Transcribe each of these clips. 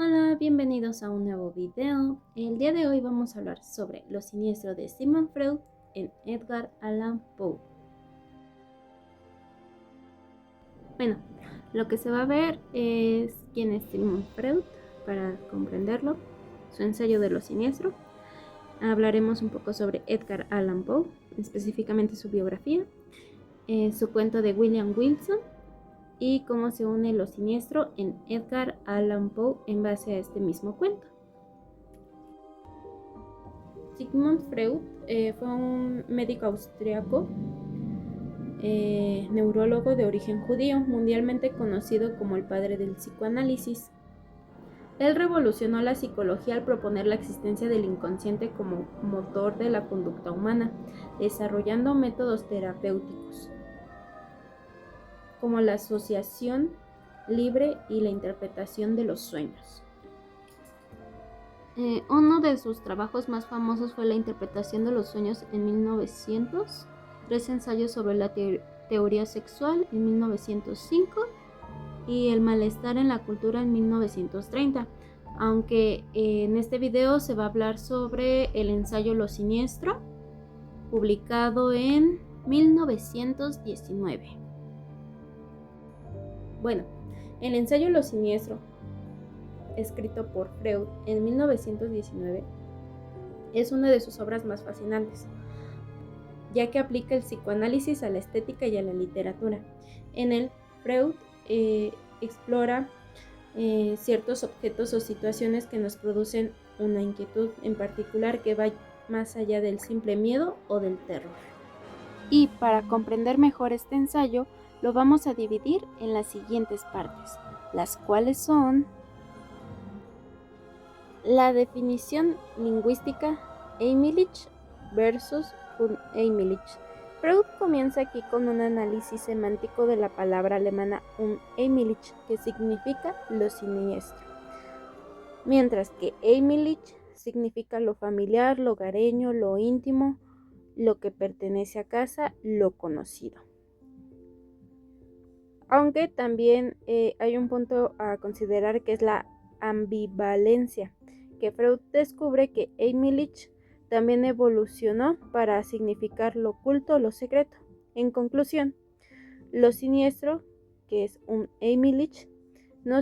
Hola, bienvenidos a un nuevo video. El día de hoy vamos a hablar sobre Lo siniestro de Sigmund Freud en Edgar Allan Poe. Bueno, lo que se va a ver es quién es Sigmund Freud para comprenderlo, su ensayo de lo siniestro. Hablaremos un poco sobre Edgar Allan Poe, específicamente su biografía, su cuento de William Wilson y cómo se une lo siniestro en Edgar Allan Poe en base a este mismo cuento. Sigmund Freud fue un médico austriaco, neurólogo de origen judío, mundialmente conocido como el padre del psicoanálisis. Él revolucionó la psicología al proponer la existencia del inconsciente como motor de la conducta humana, desarrollando métodos terapéuticos como la asociación libre y la interpretación de los sueños. Uno de sus trabajos más famosos fue la interpretación de los sueños en 1900, 3 ensayos sobre la teoría sexual en 1905 y el malestar en la cultura en 1930. Aunque en este video se va a hablar sobre el ensayo Lo siniestro, publicado en 1919. Bueno, el ensayo Lo siniestro, escrito por Freud en 1919, es una de sus obras más fascinantes, ya que aplica el psicoanálisis a la estética y a la literatura. En él, Freud explora ciertos objetos o situaciones que nos producen una inquietud en particular que va más allá del simple miedo o del terror. Y para comprender mejor este ensayo, lo vamos a dividir en las siguientes partes, las cuales son la definición lingüística Eimelich versus Unheimlich. Freud comienza aquí con un análisis semántico de la palabra alemana Unheimlich, que significa lo siniestro, mientras que Eimelich significa lo familiar, lo hogareño, lo íntimo, lo que pertenece a casa, lo conocido. Aunque también hay un punto a considerar que es la ambivalencia, que Freud descubre que Eimelich también evolucionó para significar lo oculto o lo secreto. En conclusión, lo siniestro, que es un Eimelich, no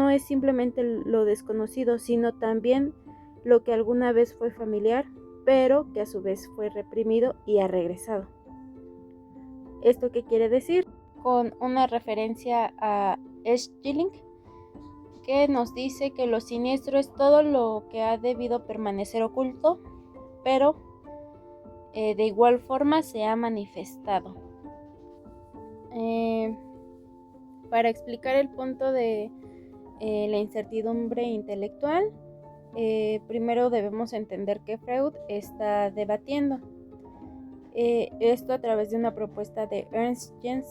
es simplemente lo desconocido, sino también lo que alguna vez fue familiar, pero que a su vez fue reprimido y ha regresado. ¿Esto qué quiere decir? Con una referencia a Schelling, que nos dice que lo siniestro es todo lo que ha debido permanecer oculto, pero de igual forma se ha manifestado. Para explicar el punto de la incertidumbre intelectual, primero debemos entender que Freud está debatiendo esto a través de una propuesta de Ernst Jens.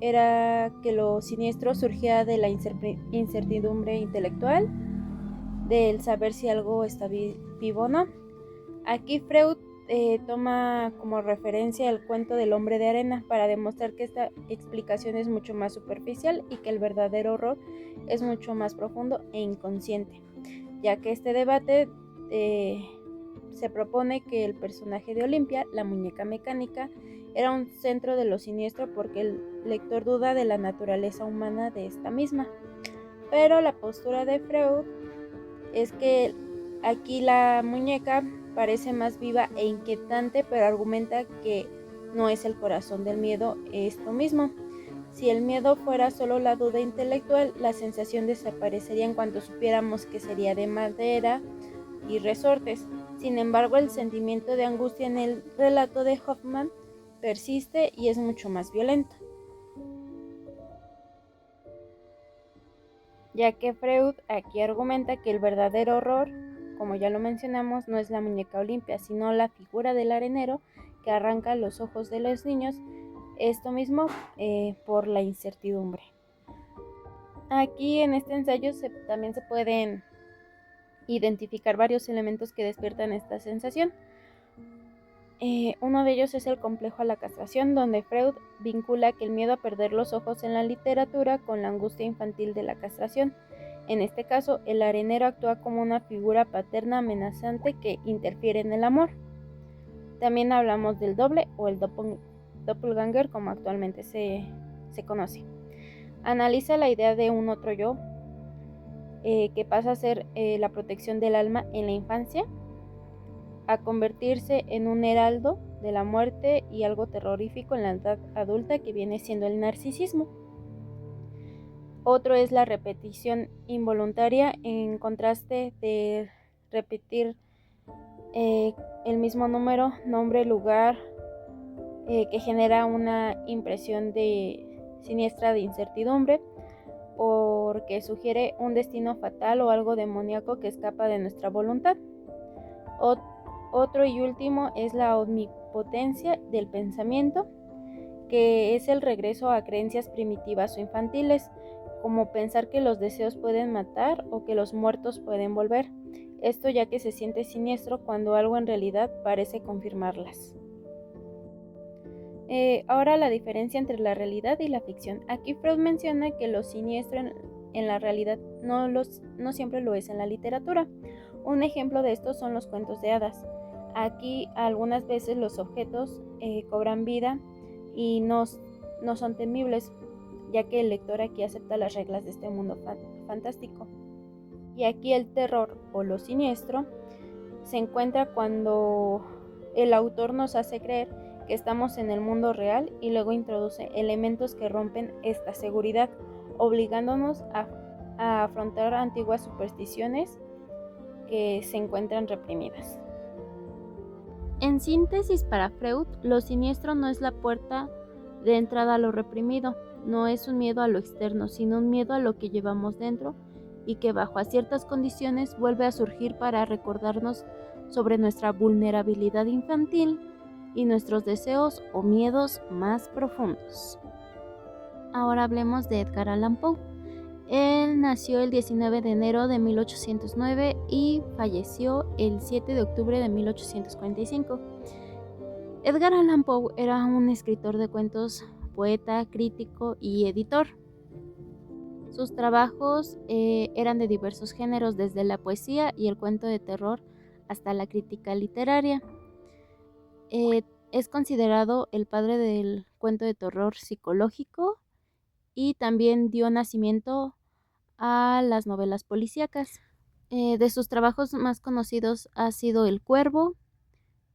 Era que lo siniestro surgía de la incertidumbre intelectual, del saber si algo está vivo o no. Aquí Freud toma como referencia el cuento del hombre de arena para demostrar que esta explicación es mucho más superficial y que el verdadero horror es mucho más profundo e inconsciente, ya que este debate se propone que el personaje de Olimpia, la muñeca mecánica, era un centro de lo siniestro porque el lector duda de la naturaleza humana de esta misma. Pero la postura de Freud es que aquí la muñeca parece más viva e inquietante, pero argumenta que no es el corazón del miedo esto mismo. Si el miedo fuera solo la duda intelectual, la sensación desaparecería en cuanto supiéramos que sería de madera y resortes. Sin embargo, el sentimiento de angustia en el relato de Hoffmann persiste y es mucho más violento, ya que Freud aquí argumenta que el verdadero horror, como ya lo mencionamos, no es la muñeca Olimpia, sino la figura del arenero que arranca los ojos de los niños, esto mismo por la incertidumbre. Aquí en este ensayo también se pueden identificar varios elementos que despiertan esta sensación. Uno de ellos es el complejo a la castración, donde Freud vincula que el miedo a perder los ojos en la literatura con la angustia infantil de la castración. En este caso, el arenero actúa como una figura paterna amenazante que interfiere en el amor. También hablamos del doble o el doppelganger, como actualmente se conoce. Analiza la idea de un otro yo, que pasa a ser la protección del alma en la infancia, a convertirse en un heraldo de la muerte y algo terrorífico en la edad adulta, que viene siendo el narcisismo. Otro es la repetición involuntaria, en contraste de repetir el mismo número, nombre, lugar, que genera una impresión siniestra de incertidumbre, porque sugiere un destino fatal o algo demoníaco que escapa de nuestra voluntad. Otro y último es la omnipotencia del pensamiento, que es el regreso a creencias primitivas o infantiles, como pensar que los deseos pueden matar o que los muertos pueden volver. Esto ya que se siente siniestro cuando algo en realidad parece confirmarlas. Ahora la diferencia entre la realidad y la ficción. Aquí Freud menciona que lo siniestro en la realidad no siempre lo es en la literatura. Un ejemplo de esto son los cuentos de hadas. Aquí algunas veces los objetos cobran vida y no son temibles, ya que el lector aquí acepta las reglas de este mundo fantástico. Y aquí el terror o lo siniestro se encuentra cuando el autor nos hace creer que estamos en el mundo real y luego introduce elementos que rompen esta seguridad, obligándonos a afrontar antiguas supersticiones que se encuentran reprimidas. En síntesis, para Freud, lo siniestro no es la puerta de entrada a lo reprimido, no es un miedo a lo externo, sino un miedo a lo que llevamos dentro y que bajo ciertas condiciones vuelve a surgir para recordarnos sobre nuestra vulnerabilidad infantil y nuestros deseos o miedos más profundos. Ahora hablemos de Edgar Allan Poe. Él nació el 19 de enero de 1809 y falleció el 7 de octubre de 1845. Edgar Allan Poe era un escritor de cuentos, poeta, crítico y editor. Sus trabajos eran de diversos géneros, desde la poesía y el cuento de terror hasta la crítica literaria. Es considerado el padre del cuento de terror psicológico y también dio nacimiento a las novelas policíacas. De sus trabajos más conocidos ha sido El Cuervo,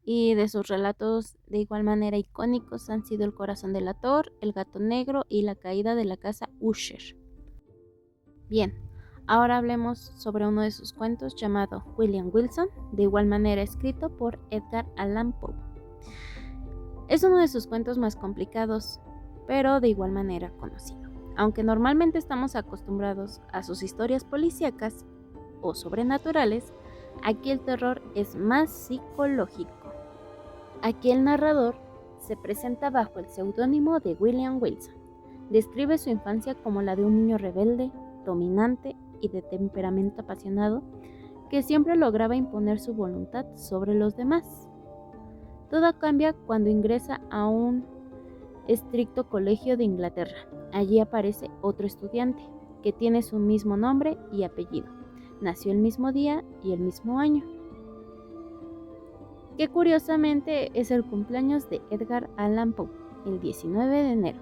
y de sus relatos de igual manera icónicos han sido El corazón delator, El gato negro y La caída de la casa Usher. Bien, ahora hablemos sobre uno de sus cuentos llamado William Wilson, de igual manera escrito por Edgar Allan Poe. Es uno de sus cuentos más complicados, pero de igual manera conocido. Aunque normalmente estamos acostumbrados a sus historias policíacas o sobrenaturales, aquí el terror es más psicológico. Aquí el narrador se presenta bajo el seudónimo de William Wilson. Describe su infancia como la de un niño rebelde, dominante y de temperamento apasionado, que siempre lograba imponer su voluntad sobre los demás. Todo cambia cuando ingresa a un estricto colegio de Inglaterra. Allí aparece otro estudiante, que tiene su mismo nombre y apellido. Nació el mismo día y el mismo año, que curiosamente es el cumpleaños de Edgar Allan Poe, el 19 de enero.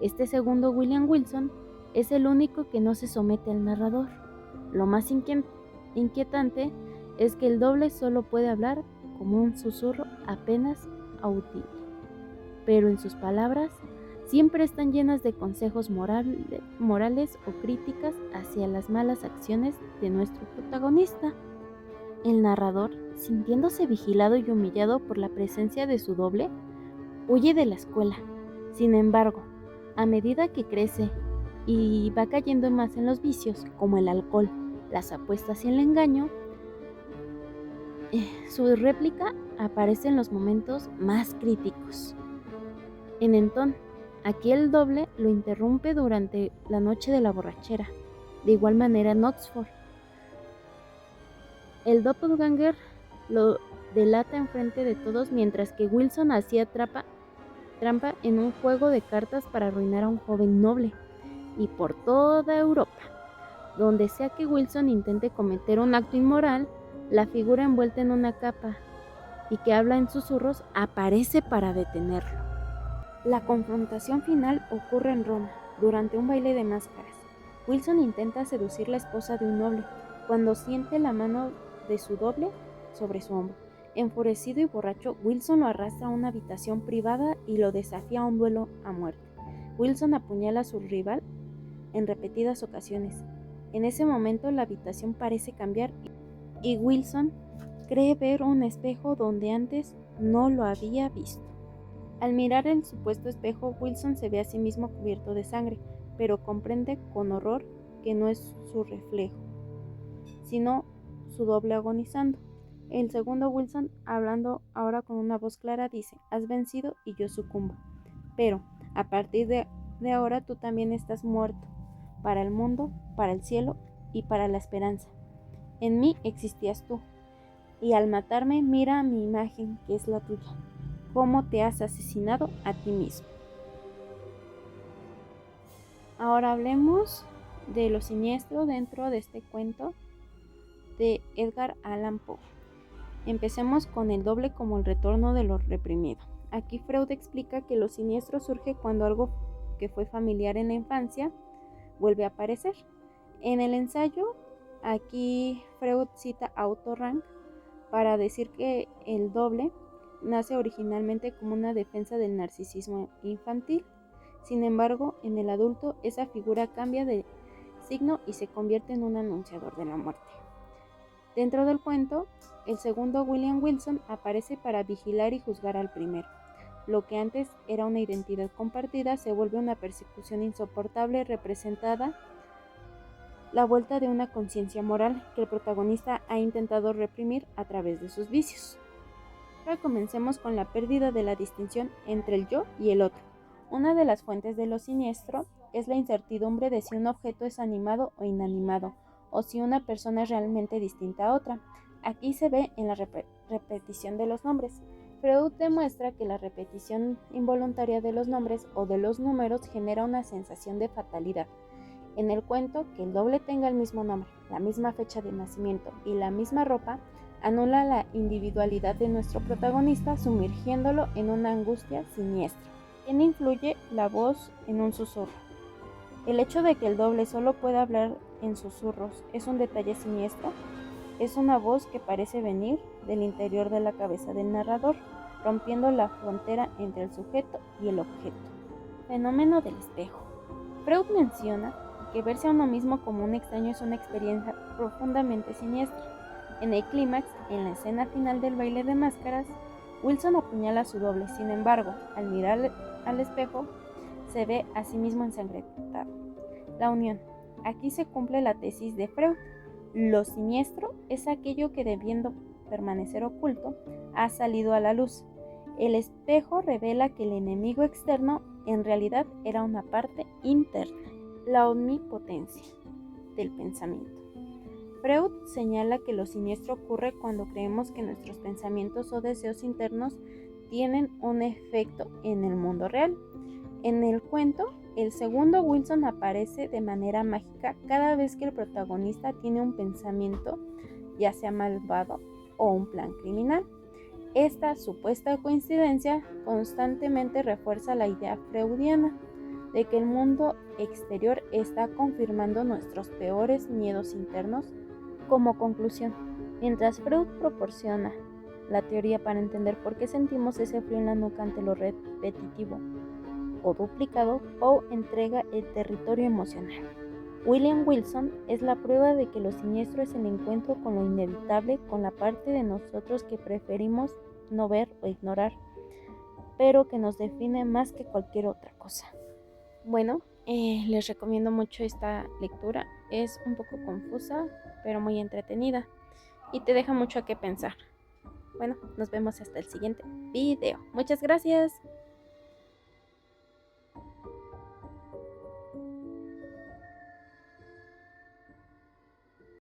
Este segundo William Wilson es el único que no se somete al narrador. Lo más inquietante es que el doble solo puede hablar como un susurro apenas audible, pero en sus palabras siempre están llenas de consejos morales o críticas hacia las malas acciones de nuestro protagonista. El narrador, sintiéndose vigilado y humillado por la presencia de su doble, huye de la escuela. Sin embargo, a medida que crece y va cayendo más en los vicios, como el alcohol, las apuestas y el engaño, su réplica aparece en los momentos más críticos. En Entón, aquí el doble lo interrumpe durante la noche de la borrachera. De igual manera en Oxford, el doppelganger lo delata enfrente de todos mientras que Wilson hacía trampa en un juego de cartas para arruinar a un joven noble. Y por toda Europa, donde sea que Wilson intente cometer un acto inmoral, la figura envuelta en una capa y que habla en susurros aparece para detenerlo. La confrontación final ocurre en Roma, durante un baile de máscaras. Wilson intenta seducir a la esposa de un noble, cuando siente la mano de su doble sobre su hombro. Enfurecido y borracho, Wilson lo arrastra a una habitación privada y lo desafía a un duelo a muerte. Wilson apuñala a su rival en repetidas ocasiones. En ese momento la habitación parece cambiar y Wilson cree ver un espejo donde antes no lo había visto. Al mirar el supuesto espejo, Wilson se ve a sí mismo cubierto de sangre, pero comprende con horror que no es su reflejo, sino su doble agonizando. El segundo Wilson, hablando ahora con una voz clara, dice: has vencido y yo sucumbo, pero a partir de ahora tú también estás muerto, para el mundo, para el cielo y para la esperanza. En mí existías tú, y al matarme mira mi imagen, que es la tuya. Cómo te has asesinado a ti mismo. Ahora hablemos de lo siniestro dentro de este cuento de Edgar Allan Poe. Empecemos con el doble como el retorno de lo reprimido. Aquí Freud explica que lo siniestro surge cuando algo que fue familiar en la infancia vuelve a aparecer. En el ensayo, aquí Freud cita a Otto Rank para decir que el doble nace originalmente como una defensa del narcisismo infantil. Sin embargo, en el adulto esa figura cambia de signo y se convierte en un anunciador de la muerte. Dentro del cuento, el segundo William Wilson aparece para vigilar y juzgar al primero. Lo que antes era una identidad compartida se vuelve una persecución insoportable representada la vuelta de una conciencia moral que el protagonista ha intentado reprimir a través de sus vicios. Ahora comencemos con la pérdida de la distinción entre el yo y el otro. Una de las fuentes de lo siniestro es la incertidumbre de si un objeto es animado o inanimado, o si una persona es realmente distinta a otra. Aquí se ve en la repetición de los nombres. Freud demuestra que la repetición involuntaria de los nombres o de los números genera una sensación de fatalidad. En el cuento, que el doble tenga el mismo nombre, la misma fecha de nacimiento y la misma ropa, anula la individualidad de nuestro protagonista, sumergiéndolo en una angustia siniestra. ¿Quién influye la voz en un susurro? El hecho de que el doble solo pueda hablar en susurros es un detalle siniestro. Es una voz que parece venir del interior de la cabeza del narrador, rompiendo la frontera entre el sujeto y el objeto. Fenómeno del espejo. Freud menciona que verse a uno mismo como un extraño es una experiencia profundamente siniestra. En el clímax, en la escena final del baile de máscaras, Wilson apuñala a su doble. Sin embargo, al mirar al espejo, se ve a sí mismo ensangrentado. La unión. Aquí se cumple la tesis de Freud. Lo siniestro es aquello que, debiendo permanecer oculto, ha salido a la luz. El espejo revela que el enemigo externo en realidad era una parte interna. La omnipotencia del pensamiento. Freud señala que lo siniestro ocurre cuando creemos que nuestros pensamientos o deseos internos tienen un efecto en el mundo real. En el cuento, el segundo Wilson aparece de manera mágica cada vez que el protagonista tiene un pensamiento, ya sea malvado o un plan criminal. Esta supuesta coincidencia constantemente refuerza la idea freudiana de que el mundo exterior está confirmando nuestros peores miedos internos. Como conclusión, mientras Freud proporciona la teoría para entender por qué sentimos ese frío en la nuca ante lo repetitivo o duplicado, Poe entrega el territorio emocional. William Wilson es la prueba de que lo siniestro es el encuentro con lo inevitable, con la parte de nosotros que preferimos no ver o ignorar, pero que nos define más que cualquier otra cosa. Bueno, les recomiendo mucho esta lectura. Es un poco confusa, pero muy entretenida y te deja mucho a qué pensar. Bueno, nos vemos hasta el siguiente video. Muchas gracias.